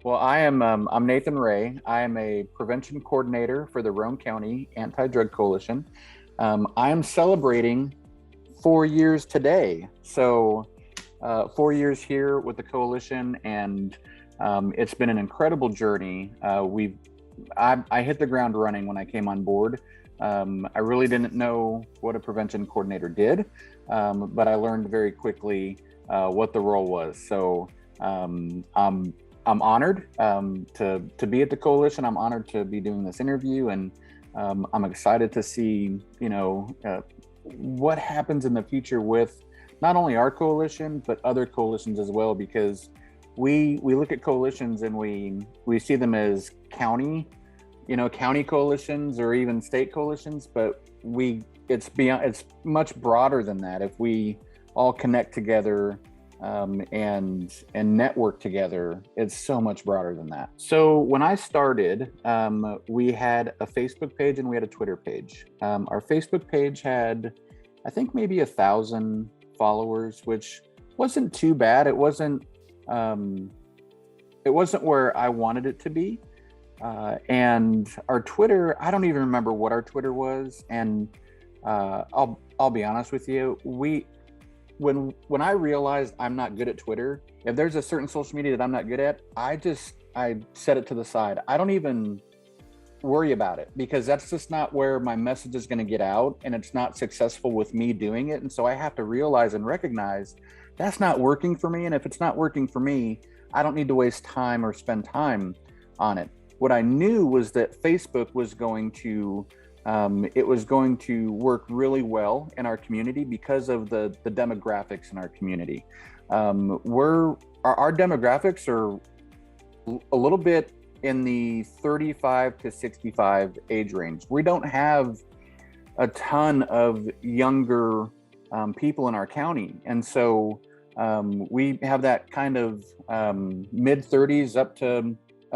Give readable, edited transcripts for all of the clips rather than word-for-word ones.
Well, I'm Nathan Ray. I am a prevention coordinator for the Roane County Anti-Drug Coalition. I am celebrating 4 years today. 4 years here with the coalition, and it's been an incredible journey. I hit the ground running when I came on board. I really didn't know what a prevention coordinator did, but I learned very quickly what the role was. I'm honored to be at the coalition. I'm honored to be doing this interview, and I'm excited to see what happens in the future with not only our coalition but other coalitions as well, because we look at coalitions and we see them as county coalitions or even state coalitions, but it's much broader than that. If we all connect together and network together, it's so much broader than that. So when I started, we had a Facebook page and we had a Twitter page. Our Facebook page had, I think, maybe 1,000 followers, which wasn't too bad. It wasn't where I wanted it to be. And our Twitter, I don't even remember what our Twitter was. And I'll be honest with you, when I realized I'm not good at Twitter, if there's a certain social media that I'm not good at, I set it to the side. I don't even worry about it, because that's just not where my message is going to get out, and it's not successful with me doing it. And so I have to realize and recognize that's not working for me. And if it's not working for me, I don't need to waste time or spend time on it. What I knew was that Facebook was going to work really well in our community because of the demographics in our community. Our demographics are a little bit in the 35 to 65 age range. We don't have a ton of younger people in our county, and so we have that kind of mid 30s up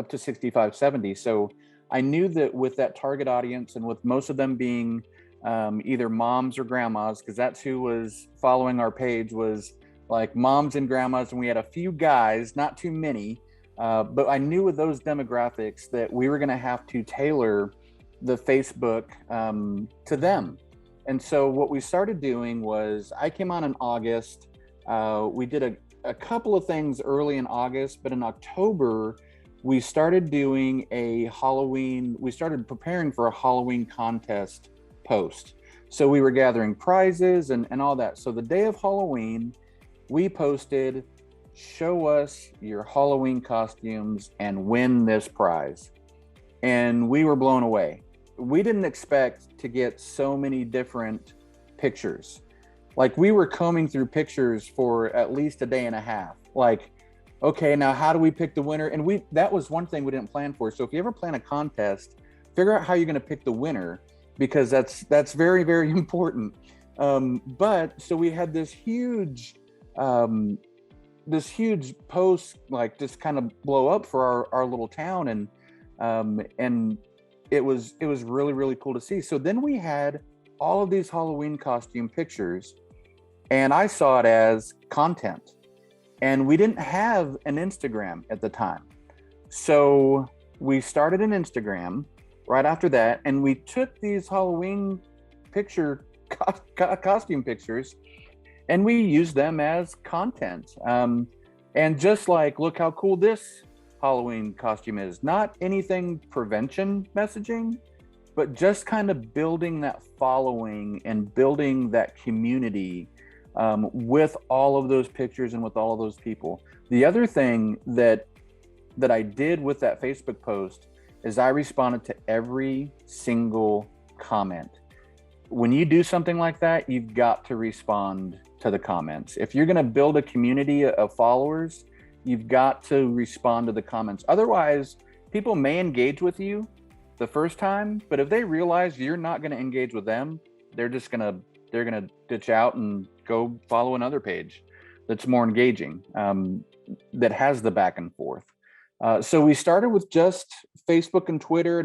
to 65, 70. So I knew that with that target audience, and with most of them being either moms or grandmas, because that's who was following our page, was like moms and grandmas, and we had a few guys, not too many, but I knew with those demographics that we were going to have to tailor the Facebook to them. And so what we started doing was, I came on in August. We did a couple of things early in August, but in October, we started doing we started preparing for a Halloween contest post. So we were gathering prizes and all that. So the day of Halloween, we posted, "Show us your Halloween costumes and win this prize." And we were blown away. We didn't expect to get so many different pictures. Like, we were combing through pictures for at least a day and a half. Like, okay, now how do we pick the winner? And that was one thing we didn't plan for. So if you ever plan a contest, figure out how you're going to pick the winner, because that's very, very important. But so we had this huge post, like, just kind of blow up for our little town, and it was really, really cool to see. So then we had all of these Halloween costume pictures, and I saw it as content. And we didn't have an Instagram at the time. So we started an Instagram right after that, and we took these Halloween costume pictures, and we used them as content. And just like, look how cool this Halloween costume is. Not anything prevention messaging, but just kind of building that following and building that community with all of those pictures and with all of those people. The other thing that I did with that Facebook post is I responded to every single comment. When you do something like that, you've got to respond to the comments. If you're going to build a community of followers, you've got to respond to the comments. Otherwise, people may engage with you the first time, but if they realize you're not going to engage with them, they're going to ditch out and go follow another page that's more engaging, that has the back and forth. So we started with just Facebook and Twitter,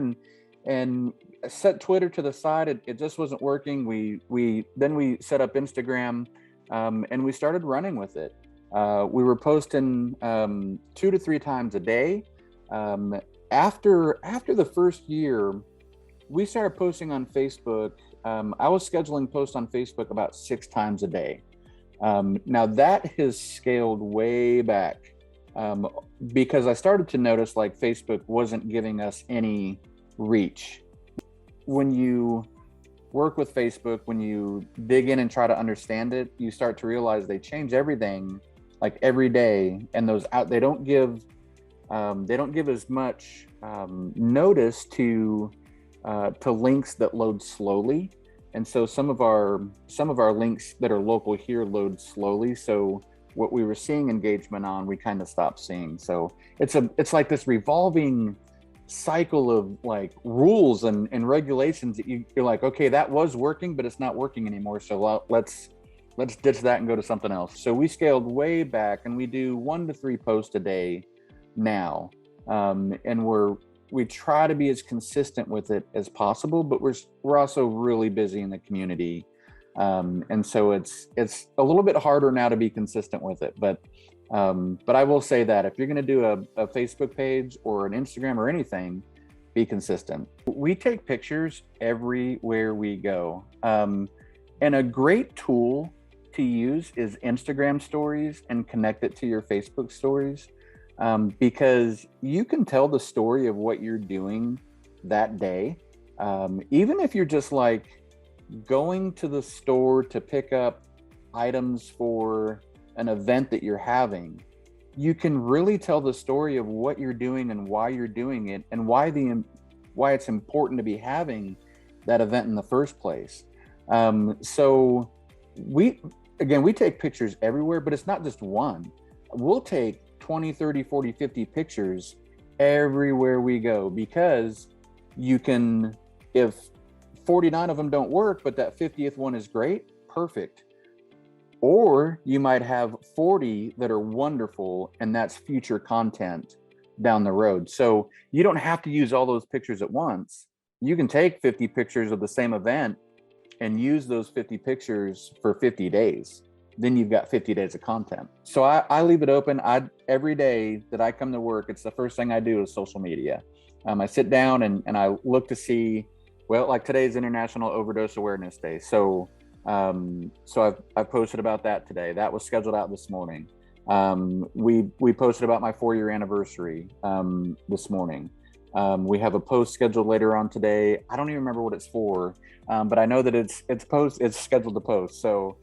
and set Twitter to the side. It just wasn't working. Then we set up Instagram, and we started running with it. We were posting 2 to 3 times a day. Um, after the first year, we started posting on Facebook. I was scheduling posts on Facebook about 6 times a day. Now that has scaled way back, um, because I started to notice like Facebook wasn't giving us any reach. When you work with Facebook, when you dig in and try to understand it, you start to realize they change everything like every day, and those out they don't give as much notice to links that load slowly, and so some of our links that are local here load slowly. So what we were seeing engagement on, we kind of stopped seeing. So it's like this revolving cycle of like rules and regulations that you're like, okay, that was working, but it's not working anymore. So let's ditch that and go to something else. So we scaled way back, and we do 1 to 3 posts a day now, and we try to be as consistent with it as possible, but we're also really busy in the community, and so it's a little bit harder now to be consistent with it. But I will say that if you're going to do a Facebook page or an Instagram or anything, be consistent. We take pictures everywhere we go, and a great tool to use is Instagram stories and connect it to your Facebook stories. Because you can tell the story of what you're doing that day. Even if you're just like going to the store to pick up items for an event that you're having, you can really tell the story of what you're doing and why you're doing it, and why it's important to be having that event in the first place. So we take pictures everywhere, but it's not just one. We'll take 20, 30, 40, 50 pictures everywhere we go, because you can, if 49 of them don't work, but that 50th one is great, perfect. Or you might have 40 that are wonderful, and that's future content down the road. So you don't have to use all those pictures at once. You can take 50 pictures of the same event and use those 50 pictures for 50 days. Then you've got 50 days of content. So I leave it open. Every day that I come to work, it's the first thing I do is social media. I sit down and I look to see, well, like today's International Overdose Awareness Day. So I've posted about that today. That was scheduled out this morning. We posted about my 4-year anniversary this morning. We have a post scheduled later on today. I don't even remember what it's for, but I know that it's scheduled to post. So,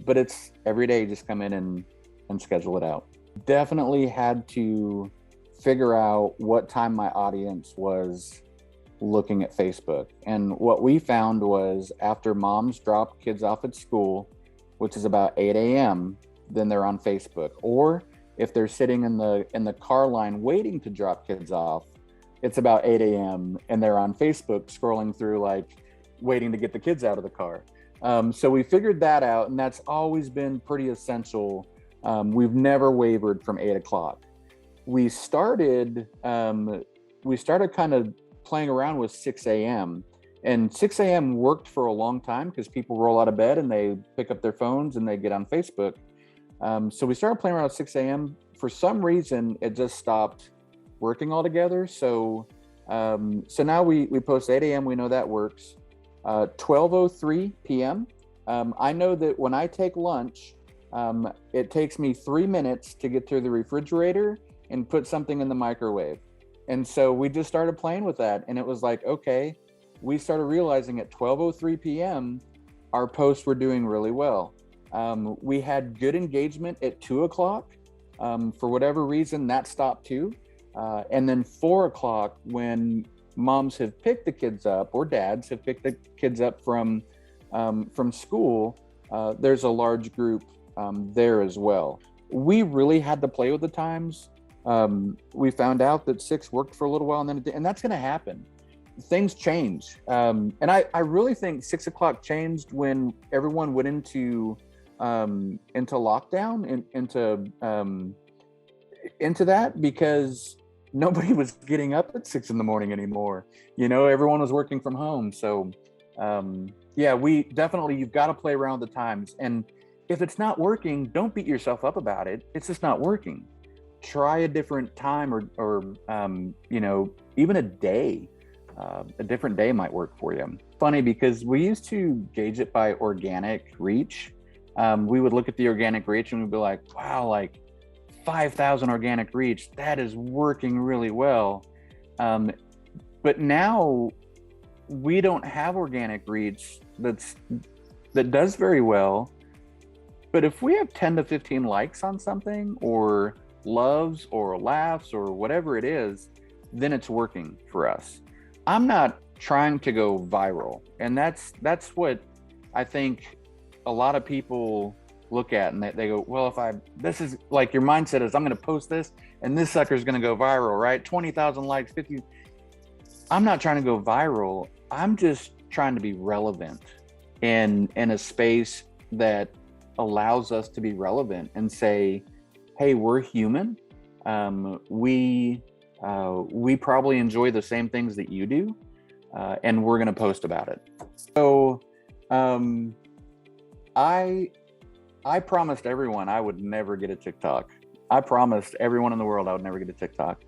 but it's every day, just come in and schedule it out. Definitely had to figure out what time my audience was looking at Facebook. And what we found was after moms drop kids off at school, which is about 8 a.m., then they're on Facebook. Or if they're sitting in the car line waiting to drop kids off, it's about 8 a.m. and they're on Facebook scrolling through, like waiting to get the kids out of the car. So we figured that out, and that's always been pretty essential. We've never wavered from 8 o'clock. We started kind of playing around with 6 a.m. And 6 a.m. worked for a long time because people roll out of bed and they pick up their phones and they get on Facebook. So we started playing around with 6 a.m. For some reason, it just stopped working altogether. So now we post 8 a.m. We know that works. 12:03 p.m. I know that when I take lunch, it takes me 3 minutes to get to the refrigerator and put something in the microwave. And so we just started playing with that. And it was like, okay, we started realizing at 12:03 p.m., our posts were doing really well. We had good engagement at 2 o'clock. For whatever reason, that stopped too. And then 4 o'clock, when moms have picked the kids up, or dads have picked the kids up from school, there's a large group there as well. We really had to play with the times. We found out that 6 worked for a little while, and that's going to happen. Things change. And I really think 6 o'clock changed when everyone went into lockdown, into that, because nobody was getting up at 6 in the morning anymore. Everyone was working from home. So you've got to play around with the times. And if it's not working, don't beat yourself up about it. It's just not working. try a different time, or you know, even a day. A different day might work for you. Funny, because we used to gauge it by organic reach. We would look at the organic reach and we'd be like, wow, like 5,000 organic reach, that is working really well. But now we don't have organic reach that does very well. But if we have 10 to 15 likes on something, or loves or laughs or whatever it is, then it's working for us. I'm not trying to go viral. And that's what I think a lot of people look at, and they go, well, this is like, your mindset is, I'm going to post this and this sucker is going to go viral, right? 20,000 likes, 50. I'm not trying to go viral. I'm just trying to be relevant in a space that allows us to be relevant and say, hey, we're human. We probably enjoy the same things that you do, and we're going to post about it. So I promised everyone I would never get a TikTok. I promised everyone in the world I would never get a TikTok.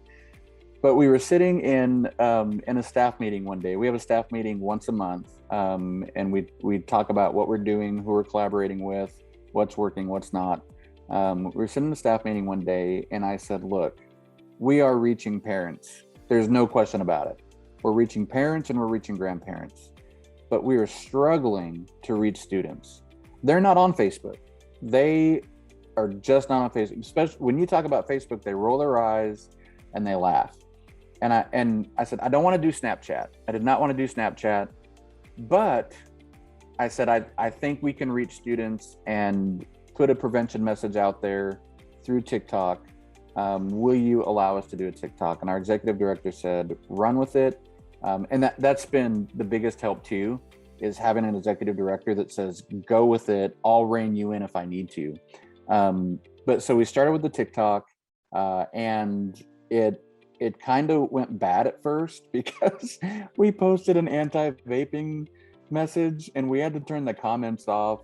But we were sitting in a staff meeting one day. We have a staff meeting once a month, and we talk about what we're doing, who we're collaborating with, what's working, what's not. We were sitting in a staff meeting one day, and I said, look, we are reaching parents. There's no question about it. We're reaching parents and we're reaching grandparents, but we are struggling to reach students. They're not on Facebook. They are just not on Facebook. Especially when you talk about Facebook, they roll their eyes and they laugh. And I said, I don't want to do Snapchat. I did not want to do Snapchat, but I said, I think we can reach students and put a prevention message out there through TikTok. Will you allow us to do a TikTok? And our executive director said, run with it. And that's been the biggest help too, is having an executive director that says, go with it. I'll rein you in if I need to. But so we started with the TikTok, and it kind of went bad at first because we posted an anti-vaping message and we had to turn the comments off,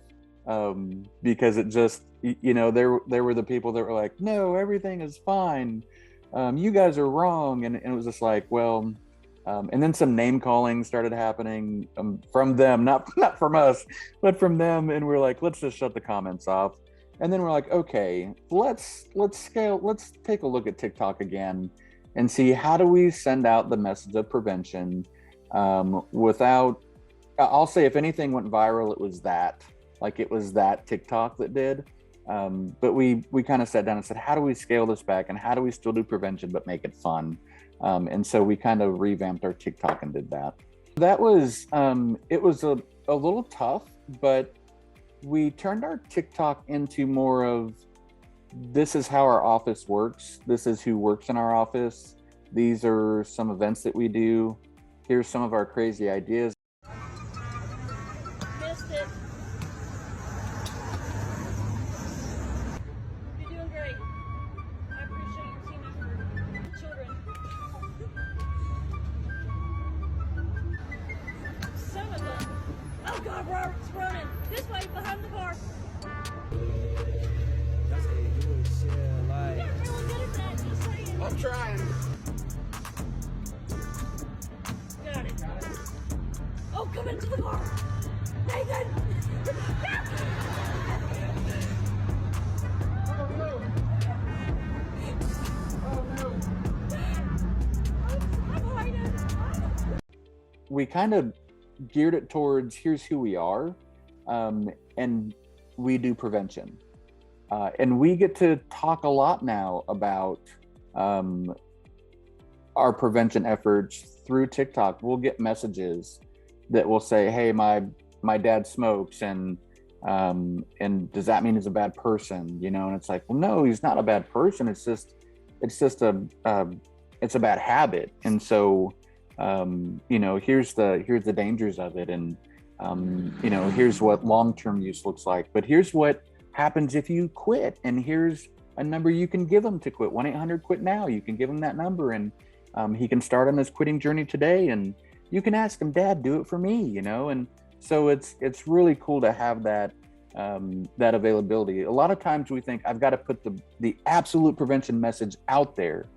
because it just, you know, there were the people that were like, no, everything is fine. You guys are wrong. And it was just like, well, and then some name calling started happening from them, not from us, but from them. And we're like, let's just shut the comments off. And then we're like, okay, let's take a look at TikTok again and see, how do we send out the message of prevention without, I'll say, if anything went viral, it was that TikTok that did. But we kind of sat down and said, how do we scale this back, and how do we still do prevention but make it fun? And so we kind of revamped our TikTok and did that. That was, it was a little tough, but we turned our TikTok into more of, this is how our office works. This is who works in our office. These are some events that we do. Here's some of our crazy ideas. Missed it. You're doing great. I appreciate your team effort. Children. Some of them. Oh God, Robert's running. This way, behind the bar. That's a good shit, like. You're really good at that, just saying. I'm trying. Got it. Oh, come into the bar. Nathan! Oh no. Oh no. I'm hiding. We kind of geared it towards, here's who we are, and we do prevention. And we get to talk a lot now about our prevention efforts through TikTok. We'll get messages that will say, hey, my dad smokes, and does that mean he's a bad person? You know, and it's like, well, no, he's not a bad person. It's just a bad habit. And so, you know, here's the dangers of it. And, you know, here's what long-term use looks like, but here's what happens if you quit. And here's a number you can give them to quit, 1-800-QUIT-NOW. You can give him that number, and he can start on his quitting journey today. And you can ask him, Dad, do it for me, you know? And so it's really cool to have that that availability. A lot of times we think I've got to put the absolute prevention message out there,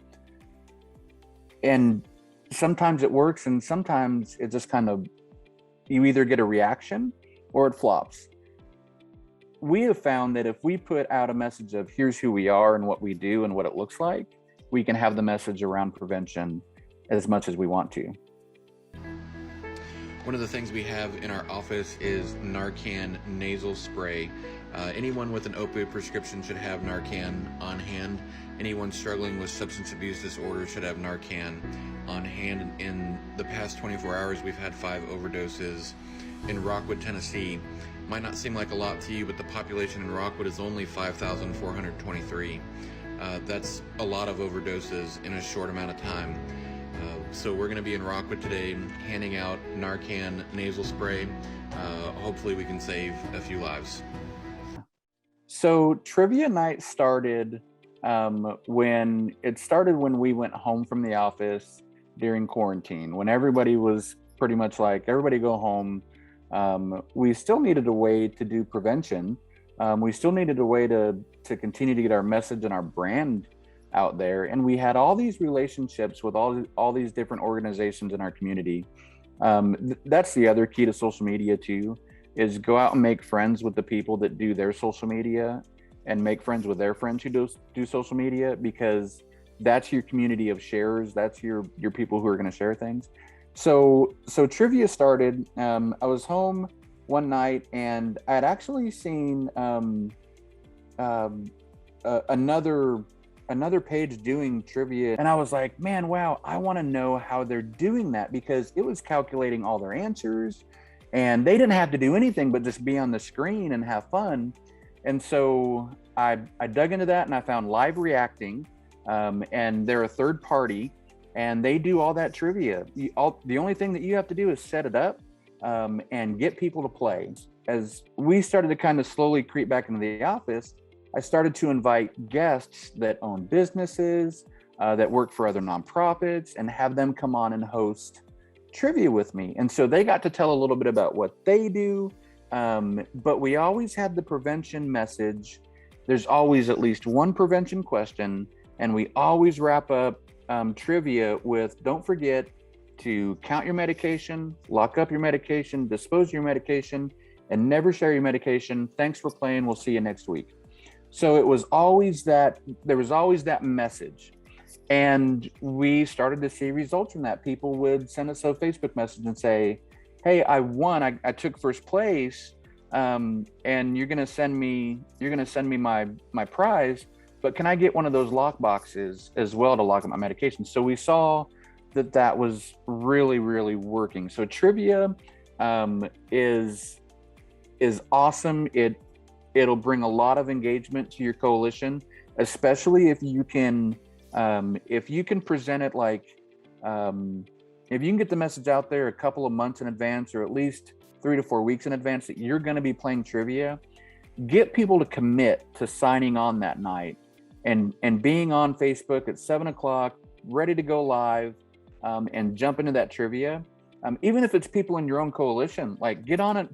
and sometimes it works, and sometimes it just kind of, you either get a reaction or it flops. We have found that if we put out a message of here's who we are and what we do and what it looks like, we can have the message around prevention as much as we want to. One of the things we have in our office is Narcan nasal spray. Anyone with an opioid prescription should have Narcan on hand. Anyone struggling with substance abuse disorder should have Narcan on hand. In the past 24 hours, we've had 5 overdoses in Rockwood, Tennessee. Might not seem like a lot to you, but the population in Rockwood is only 5,423. That's a lot of overdoses in a short amount of time. So we're going to be in Rockwood today handing out Narcan nasal spray. Hopefully we can save a few lives. So trivia night started when we went home from the office during quarantine, when everybody was pretty much like, everybody go home. We still needed a way to do prevention. We still needed a way to continue to get our message and our brand out there. And we had all these relationships with all these different organizations in our community. That's the other key to social media too, is go out and make friends with the people that do their social media, and make friends with their friends who do social media, because that's your community of sharers. That's your people who are going to share things. So trivia started. I was home one night and I had actually seen another page doing trivia, and I was like, man, wow, I want to know how they're doing that, because it was calculating all their answers and they didn't have to do anything but just be on the screen and have fun. And so I dug into that and I found Live Reacting, and they're a third party and they do all that trivia. The only thing that you have to do is set it up and get people to play. As we started to kind of slowly creep back into the office, I started to invite guests that own businesses, that work for other nonprofits, and have them come on and host trivia with me. And so they got to tell a little bit about what they do, but we always had the prevention message. There's always at least one prevention question, and we always wrap up trivia with, don't forget to count your medication, lock up your medication, dispose of your medication, and never share your medication. Thanks for playing. We'll see you next week. So it was always that, there was always that message. And we started to see results from that. People would send us a Facebook message and say, hey, I won, I took first place, and you're gonna send me my prize, but can I get one of those lock boxes as well to lock up my medication? So we saw that was really, really working. So trivia is awesome. It'll bring a lot of engagement to your coalition, especially if you can present it like, if you can get the message out there a couple of months in advance, or at least 3 to 4 weeks in advance, that you're going to be playing trivia, get people to commit to signing on that night and being on Facebook at 7 o'clock, ready to go live, and jump into that trivia. Even if it's people in your own coalition, like get on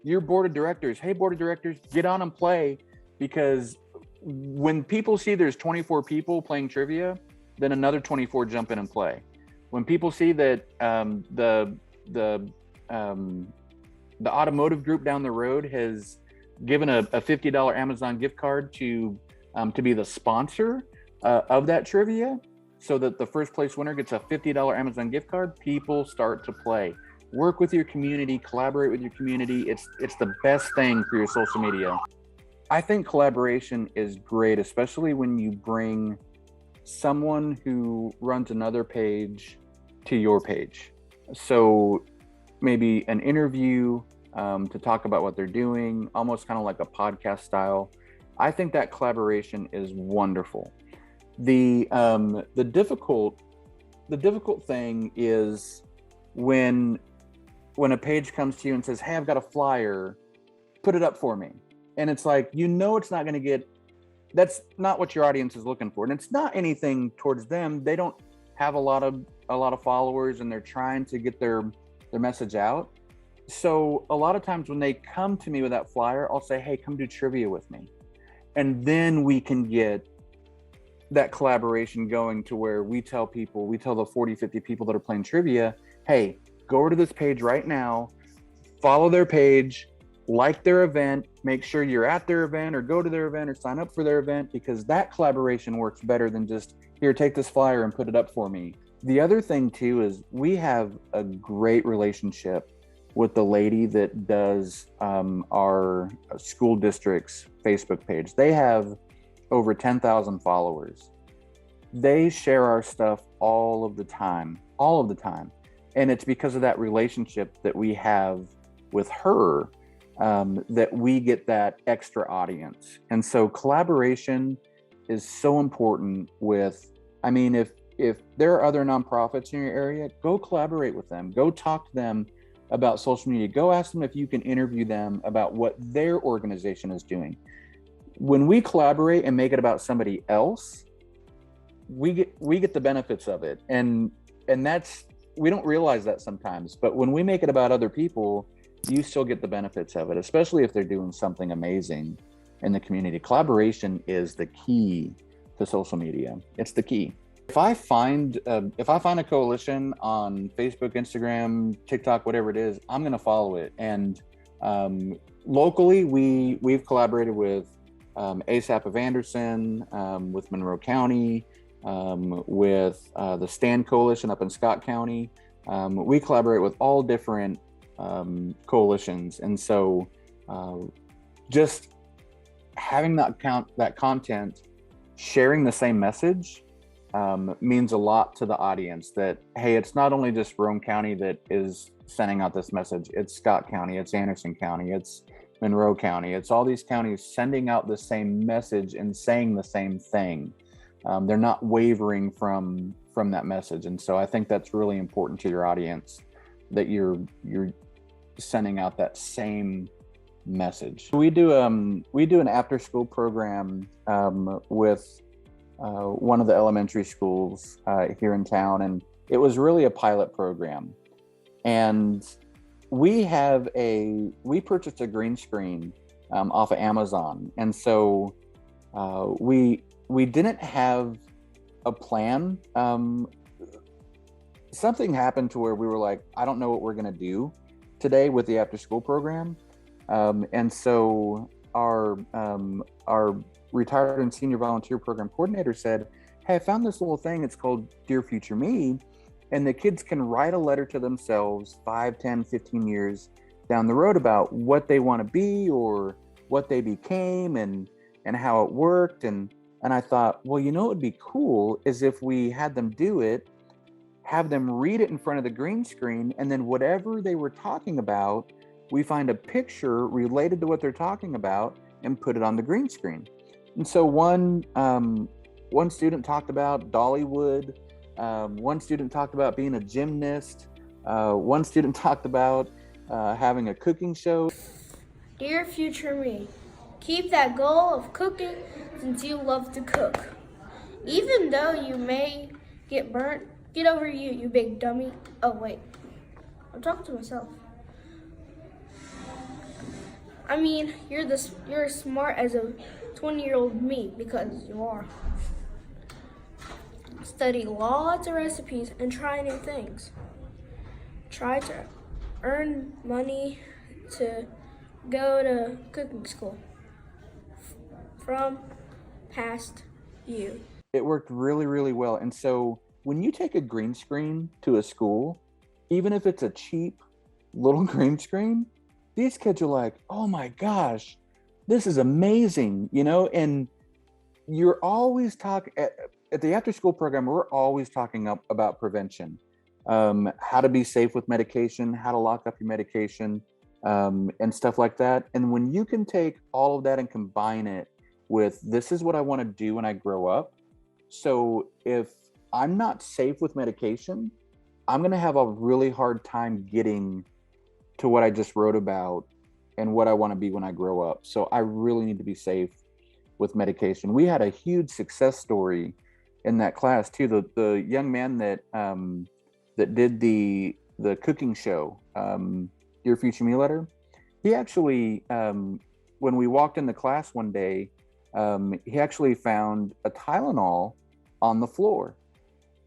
your board of directors. Hey, board of directors, get on and play, because when people see there's 24 people playing trivia, then another 24 jump in and play. When people see that the automotive group down the road has given a $50 Amazon gift card to be the sponsor of that trivia, so that the first place winner gets a $50 Amazon gift card, people start to play. Work with your community, collaborate with your community. It's the best thing for your social media. I think collaboration is great, especially when you bring someone who runs another page to your page. So maybe an interview to talk about what they're doing, almost kind of like a podcast style. I think that collaboration is wonderful. The difficult thing is when a page comes to you and says, hey, I've got a flyer, put it up for me. And it's like, it's not going to get, that's not what your audience is looking for. And it's not anything towards them. They don't have a lot of followers, and they're trying to get their message out. So a lot of times when they come to me with that flyer, I'll say, hey, come do trivia with me. And then we can get that collaboration going to where we tell the 40, 50 people that are playing trivia, hey, go over to this page right now, follow their page, like their event, make sure you're at their event or go to their event or sign up for their event, because that collaboration works better than just, here, take this flyer and put it up for me. The other thing too is we have a great relationship with the lady that does our school district's Facebook page. They have over 10,000 followers. They share our stuff all of the time. And it's because of that relationship that we have with her that we get that extra audience. And so collaboration is so important with, I mean, if there are other nonprofits in your area, go collaborate with them. Go talk to them about social media. Go ask them if you can interview them about what their organization is doing. When we collaborate and make it about somebody else, we get the benefits of it. And that's, we don't realize that sometimes, but when we make it about other people, you still get the benefits of it, especially if they're doing something amazing in the community. Collaboration is the key to social media. It's the key. If I find a coalition on Facebook, Instagram, TikTok, whatever it is, I'm going to follow it. And locally, we've collaborated with ASAP of Anderson, with Monroe County, with the Stand Coalition up in Scott County. We collaborate with all different coalitions, and so just having that content, sharing the same message means a lot to the audience. That, hey, it's not only just Roane County that is sending out this message. It's Scott County, it's Anderson County, it's Monroe County. It's all these counties sending out the same message and saying the same thing. They're not wavering from that message. And so I think that's really important to your audience, that you're sending out that same message. We do an after school program with one of the elementary schools here in town, and it was really a pilot program. And we purchased a green screen off of Amazon, and so we didn't have a plan. Something happened to where we were like, I don't know what we're going to do today with the after school program. And so our retired and senior volunteer program coordinator said, hey, I found this little thing. It's called Dear Future Me. And the kids can write a letter to themselves 5, 10, 15 years down the road about what they want to be or what they became and how it worked. And I thought, well, you know, what would be cool is if we had them do it, have them read it in front of the green screen, and then whatever they were talking about, we find a picture related to what they're talking about and put it on the green screen. And so one student talked about Dollywood. One student talked about being a gymnast. One student talked about having a cooking show. Dear future me, keep that goal of cooking since you love to cook. Even though you may get burnt, get over you, you big dummy. Oh wait, I'm talking to myself. I mean, you're as smart as a 20-year-old me, because you are. Study lots of recipes and try new things. Try to earn money to go to cooking school from past you. It worked really, really well. And so when you take a green screen to a school, even if it's a cheap little green screen, these kids are like, oh my gosh, this is amazing, you know? And you're always talking at the after school program, we're always talking about prevention, how to be safe with medication, how to lock up your medication, and stuff like that. And when you can take all of that and combine it with, this is what I want to do when I grow up. So if I'm not safe with medication, I'm going to have a really hard time getting to what I just wrote about and what I want to be when I grow up. So I really need to be safe with medication. We had a huge success story in that class too. The young man that did the cooking show, Dear Future Me letter. He actually, when we walked into class one day, he actually found a Tylenol on the floor,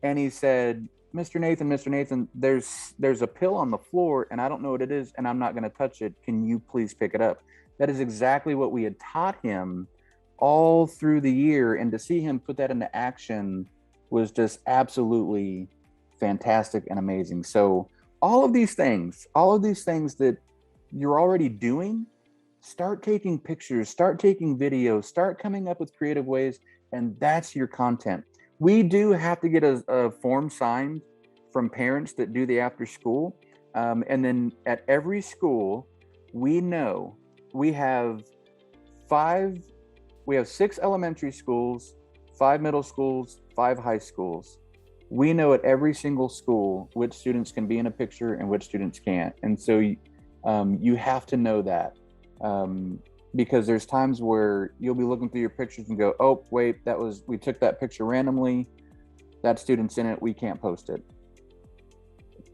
and he said, Mr. Nathan, there's a pill on the floor, and I don't know what it is, and I'm not going to touch it. Can you please pick it up? That is exactly what we had taught him all through the year, and to see him put that into action was just absolutely fantastic and amazing. So all of these things that you're already doing, start taking pictures, start taking videos, start coming up with creative ways, and that's your content. We do have to get a form signed from parents that do the after school. And then at every school, we know we have 6 elementary schools, 5 middle schools, 5 high schools. We know at every single school which students can be in a picture and which students can't. And so you have to know that, because there's times where you'll be looking through your pictures and go, oh, wait, we took that picture randomly. That student's in it. We can't post it.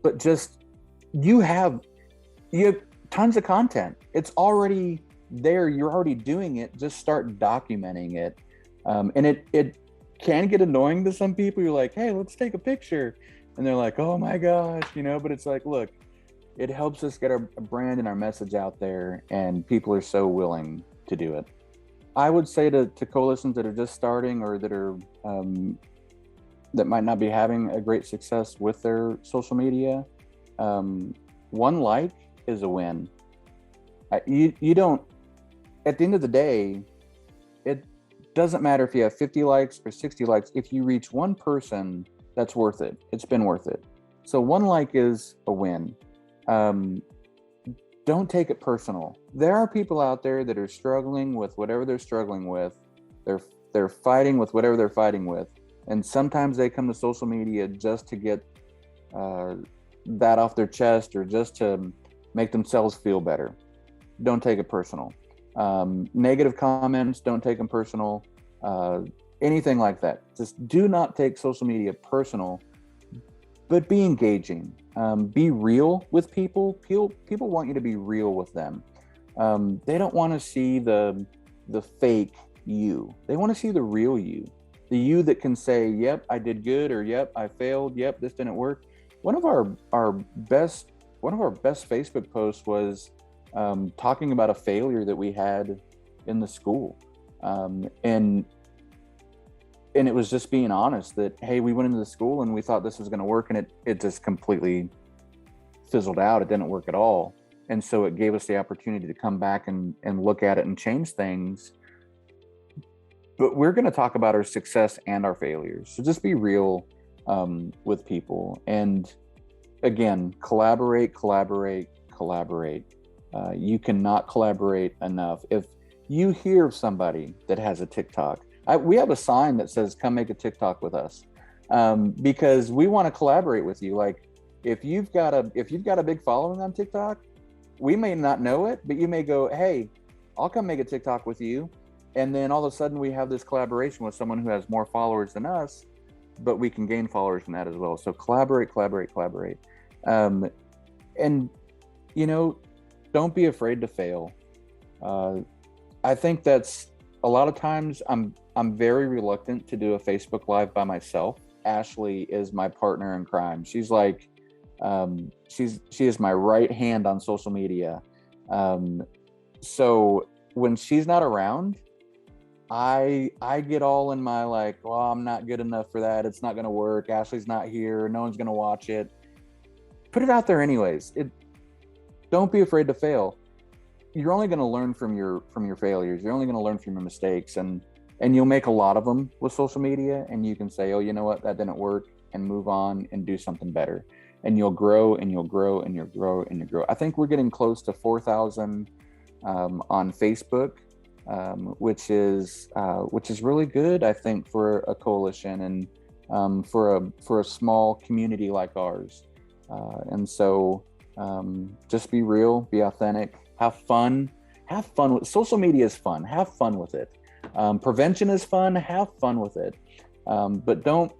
But just, you have tons of content. It's already there. You're already doing it. Just start documenting it. And it can get annoying to some people. You're like, hey, let's take a picture. And they're like, oh my gosh, but it's like, look, it helps us get our brand and our message out there, and people are so willing to do it. I would say to coalitions that are just starting, or that are that might not be having a great success with their social media, 1 like is a win. You don't, at the end of the day, it doesn't matter if you have 50 likes or 60 likes. If you reach 1 person, that's worth it. It's been worth it. So 1 like is a win. Don't take it personal. There are people out there that are struggling with whatever they're struggling with. They're fighting with whatever they're fighting with. And sometimes they come to social media just to get that off their chest, or just to make themselves feel better. Don't take it personal. Negative comments, don't take them personal. Anything like that. Just do not take social media personal, but be engaging. Be real with people. People want you to be real with them. They don't want to see the fake you. They want to see the real you. The you that can say, yep, I did good, or yep, I failed, yep, this didn't work. One of our best Facebook posts was talking about a failure that we had in the school. And it was just being honest that, hey, we went into the school and we thought this was going to work, and it just completely fizzled out. It didn't work at all. And so it gave us the opportunity to come back and look at it and change things. But we're going to talk about our success and our failures. So just be real with people. And again, collaborate. You cannot collaborate enough. If you hear of somebody that has a TikTok, we have a sign that says, come make a TikTok with us, because we want to collaborate with you. Like, if you've got a big following on TikTok, we may not know it, but you may go, hey, I'll come make a TikTok with you. And then all of a sudden we have this collaboration with someone who has more followers than us, but we can gain followers from that as well. So collaborate. And, don't be afraid to fail. I think that's a lot of times I'm very reluctant to do a Facebook Live by myself. Ashley is my partner in crime. She's like, she is my right hand on social media. So when she's not around, I get all in my like, well, I'm not good enough for that. It's not going to work. Ashley's not here. No one's going to watch it. Put it out there anyways. Don't be afraid to fail. You're only going to learn from your failures. You're only going to learn from your mistakes, and you'll make a lot of them with social media, and you can say, oh, you know what, that didn't work, and move on and do something better. And you'll grow and you'll grow and you'll grow and you'll grow. I think we're getting close to 4,000 on Facebook, which is really good, I think, for a coalition and for a small community like ours. And so just be real, be authentic, have fun. With social media is fun. Have fun with it. Prevention is fun. Have fun with it. But don't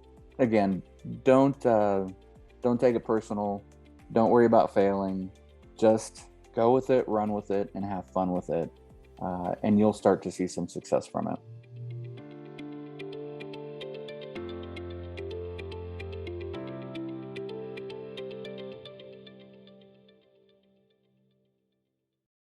take it personal. Don't worry about failing. Just Go with it, run with it, and have fun with it. And you'll start to see some success from it.